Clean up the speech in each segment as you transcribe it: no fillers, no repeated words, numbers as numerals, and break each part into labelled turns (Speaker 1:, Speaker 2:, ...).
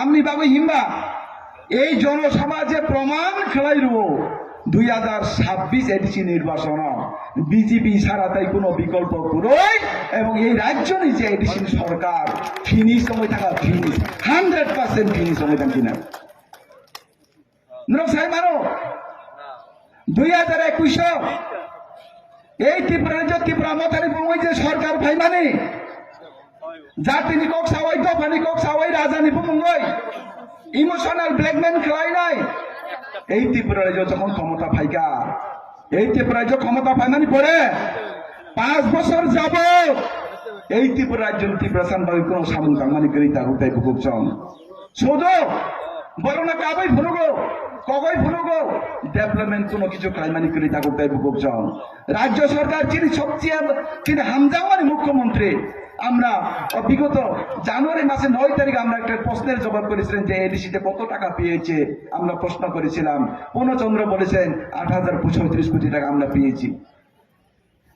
Speaker 1: আমনি বাবু হিম্বা এই জনসমাজে প্রমাণ খেলাই রব 2026 এডিসি নির্বাচন বিজেপি ছাড়া তাই কোনো বিকল্প পুরোই এবং এই রাজ্য নিচে এডিসি সরকার ফিনিশ সময় থাকা ফিনিশ 100% ফিনিশ সময় থাকি না সাহেব মানো 2021 এই ত্রিপুরা রাজ্য ত্রিপুরা মতানি বঙ্গই যে সরকার ভাই মানে জাতিনি cock Sawai দফানি cock Sawai রাজানি বঙ্গই emotional blackmail খেলাই নাই এই ত্রিপুরা রাজ্য যখন ক্ষমতা পাইকা এই ত্রিপুরা রাজ্য ক্ষমতা পাইমানি পড়ে 5 বছর যাব এই ত্রিপুরা রাজ্য ত্রিপুরা সানবাই কোন সামন কামানি করি তা উঠাই খুব চন শুধু বলো না কাবাই ভুলগো কবই ভুলগো ডেভেলপমেন্ট কোনো কিছু কাইমানি করি তা উঠাই খুব চন রাজ্য সরকার যিনি সবচেয়ে তিনি হামজাওয়ানি মুখ্যমন্ত্রী আমরা বিগত জানুয়ারি মাসে 9 তারিখ আমরা একটা প্রশ্নের জবাব করেছিলেন যে এডিসিতে কত টাকা পেয়েছে আমরা প্রশ্ন করেছিলাম পূর্ণচন্দ্র বলেছেন 8,036 কোটি টাকা আমরা পেয়েছি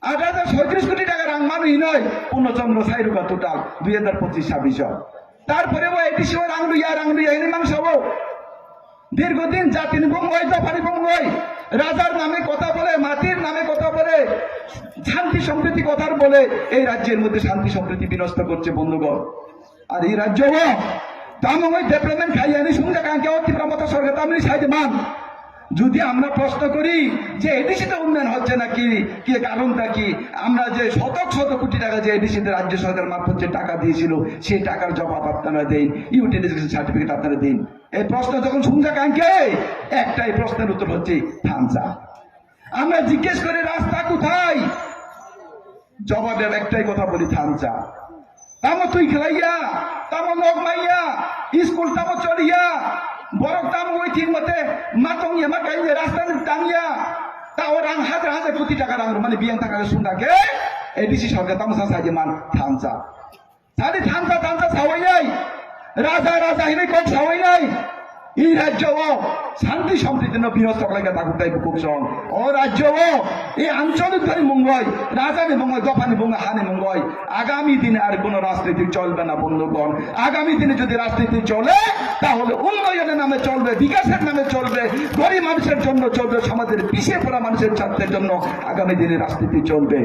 Speaker 1: 8,036 কোটি টাকা রাংমানুই নয় পূর্ণচন্দ্র সাইরুকা টোটাল 2025-26 তারপরেও এডিসি রাংলুইয়া এনে মাংস হবো দীর্ঘদিন জাতিনি বঙ্গই দফানি বঙ্গই রাজার নামে কথা বলে মাটির নামে কথা বলে শান্তি সম্প্রীতি কথা বলে এই রাজ্যের মধ্যে শান্তি সম্প্রীতি বিনষ্ট করছে বন্ধুগণ আর এই রাজ্য তামই ডেভেলপমেন্ট খাই আনি শুনতে কাকে ত্রিপুরা মতো সরকার তামনি সাইডে মান যদি আমরা প্রশ্ন করি যে এডিসিতে উন্নয়ন হচ্ছে না কি কারণটা কি আমরা যে শত কোটি টাকা যে এডিসিতে রাজ্য সরকার মারফত যে টাকা দিয়েছিল সেই টাকার জবাব আপনারা দেন ইউটিলাইজেশন সার্টিফিকেট আপনারা দিন এই প্রশ্ন যখন শুনতে কাকে একটাই প্রশ্নের উত্তর হচ্ছে থানসা আমরা জিজ্ঞেস করি রাস্তা কোথায় জবাবের একটাই কথা বলি থানসা তামো তুই খেলাইয়া তামো নখ মাইয়া স্কুল তামো চলিয়া বরক তামো ওই ঠিক মতে মাতংয়া মাকাইয়া রাস্তা টানিয়া তাও রাং হাজার কোটি টাকা রাং মানে বিয়ান টাকা শুনটাকে এডিসি সরকার তামো সাহায্যে মান থানসা সাদি থানসা সাওয়াই নাই রাজা হিনে কোক সাওয়াই নাই এই রাজ্য শান্তি সম্প্রীতি বিনষ্ট লাগে তাই বুকুকসং ও রাজ্য এই আঞ্চলিক ধরে মঙ্গয় রাজানি মঙ্গয় দফানি মঙ্গয় হানি মঙ্গয় আগামী দিনে আর কোন রাজনীতি চলবে না বন্ধুগণ আগামী দিনে যদি রাজনীতি চলে তাহলে উন্নয়নের নামে চলবে বিকাশের নামে চলবে গরিব মানুষের জন্য চলবে সমাজের পিছিয়ে পড়া মানুষের স্বার্থের জন্য আগামী দিনে রাজনীতি চলবে।